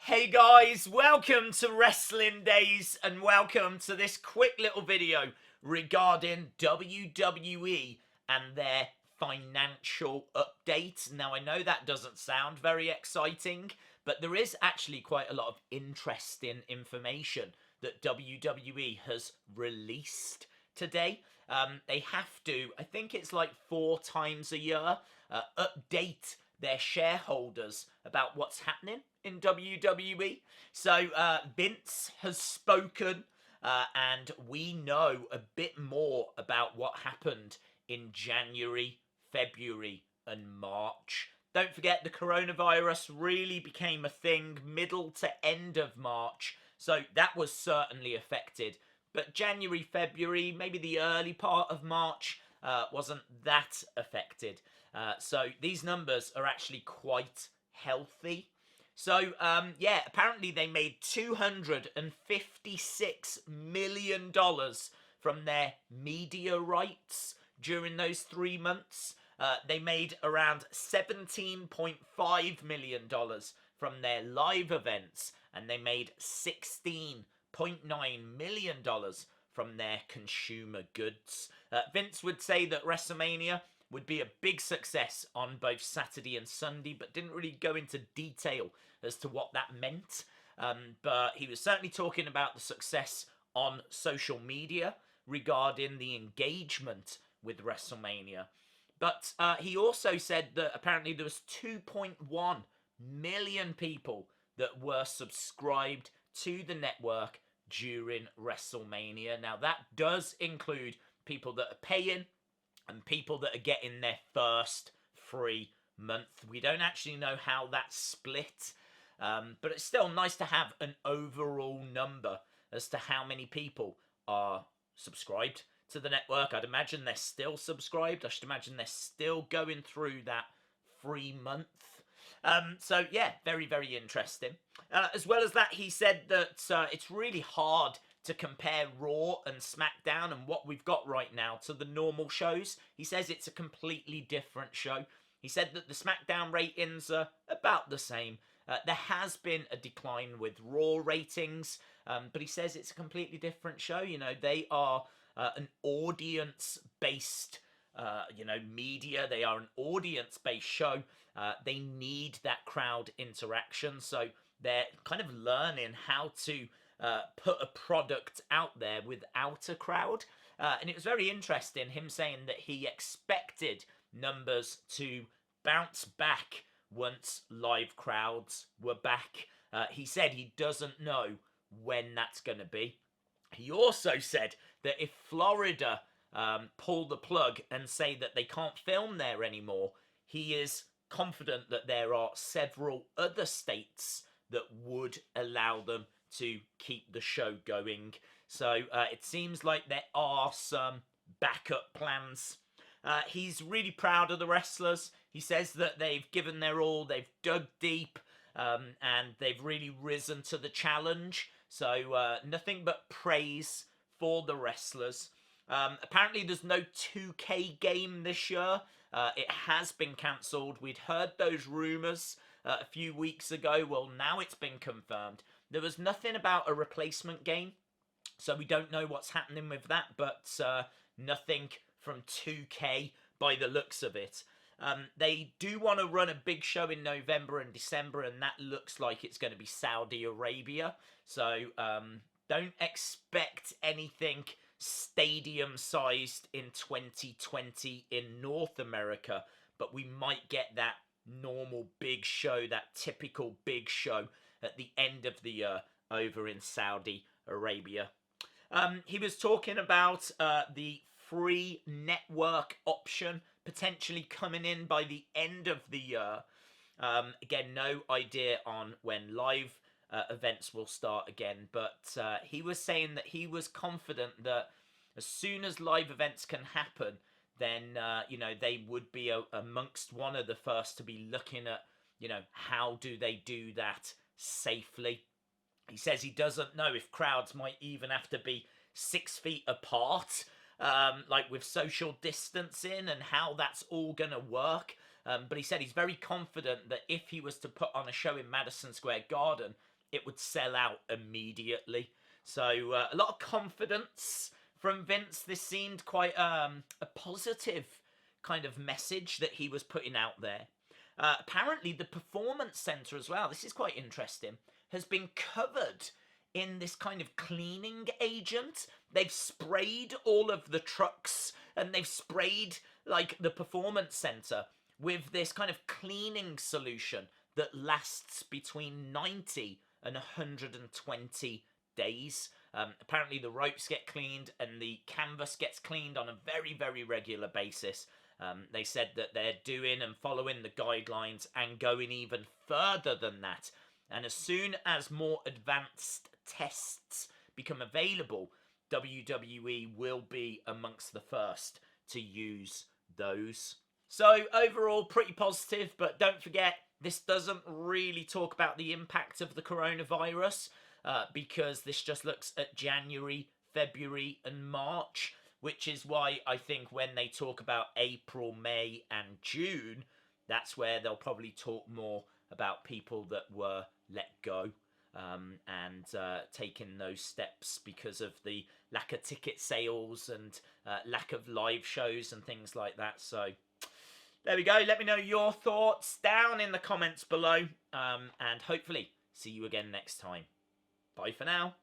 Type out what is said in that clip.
Hey guys, welcome to Wrestling Daze and welcome to this quick little video regarding WWE and their financial update. Now I know that doesn't sound very exciting, but there is actually quite a lot of interesting information that WWE has released today. They have to, I think it's like 4 times a year, update their shareholders about what's happening in WWE. So Vince has spoken, and we know a bit more about what happened in January, February, and March. Don't forget, the coronavirus really became a thing middle to end of March, so that was certainly affected. But January, February, maybe the early part of March wasn't that affected. So these numbers are actually quite healthy. So, yeah, apparently they made $256 million from their media rights during those 3 months. They made around $17.5 million from their live events, and they made $16.9 million from their consumer goods. Vince would say that WrestleMania would be a big success on both Saturday and Sunday, but didn't really go into detail as to what that meant. But he was certainly talking about the success on social media regarding the engagement with WrestleMania. But he also said that apparently there was 2.1 million people that were subscribed to the network during WrestleMania. Now that does include people that are paying and people that are getting their first free month. We don't actually know how that's split, but it's still nice to have an overall number as to how many people are subscribed to the network. I'd imagine they're still subscribed. I should imagine they're still going through that free month. So yeah, very, very interesting. As well as that, he said that it's really hard to compare Raw and SmackDown and what we've got right now to the normal shows. He says it's a completely different show. He said that the SmackDown ratings are about the same. There has been a decline with Raw ratings, but he says it's a completely different show. You know, they are an audience-based media. They are an audience-based show. They need that crowd interaction, so they're kind of learning how to put a product out there without a crowd. And it was very interesting, him saying that he expected numbers to bounce back once live crowds were back. He said he doesn't know when that's going to be. He also said that if Florida pull the plug and say that they can't film there anymore, he is confident that there are several other states that would allow them to keep the show going. So it seems like there are some backup plans. He's really proud of the wrestlers. He says that they've given their all, they've dug deep, and they've really risen to the challenge. So nothing but praise for the wrestlers. Apparently there's no 2K game this year. It has been cancelled. We'd heard those rumours a few weeks ago. Well, now it's been confirmed. There was nothing about a replacement game, so we don't know what's happening with that, but nothing from 2K by the looks of it. They do want to run a big show in November and December, and that looks like it's going to be Saudi Arabia. So don't expect anything stadium-sized in 2020 in North America, but we might get that normal big show, that typical big show at the end of the year over in Saudi Arabia. He was talking about the free network option potentially coming in by the end of the year. Again, no idea on when live events will start again, but he was saying that he was confident that as soon as live events can happen, then they would be amongst one of the first to be looking at how do they do that safely. He says he doesn't know if crowds might even have to be 6 feet apart, like with social distancing and how that's all going to work. But he said he's very confident that if he was to put on a show in Madison Square Garden, it would sell out immediately. So a lot of confidence from Vince. This seemed quite a positive kind of message that he was putting out there. Apparently, the Performance Center as well, this is quite interesting, has been covered in this kind of cleaning agent. They've sprayed all of the trucks and they've sprayed like the Performance Center with this kind of cleaning solution that lasts between 90 and 120 days. Apparently the ropes get cleaned and the canvas gets cleaned on a very, very regular basis. They said that they're doing and following the guidelines and going even further than that. And as soon as more advanced tests become available, WWE will be amongst the first to use those. So overall, pretty positive, but don't forget, this doesn't really talk about the impact of the coronavirus because this just looks at January, February, and March, which is why I think when they talk about April, May, and June, that's where they'll probably talk more about people that were let go and taking those steps because of the lack of ticket sales and lack of live shows and things like that. So there we go. Let me know your thoughts down in the comments below and hopefully see you again next time. Bye for now.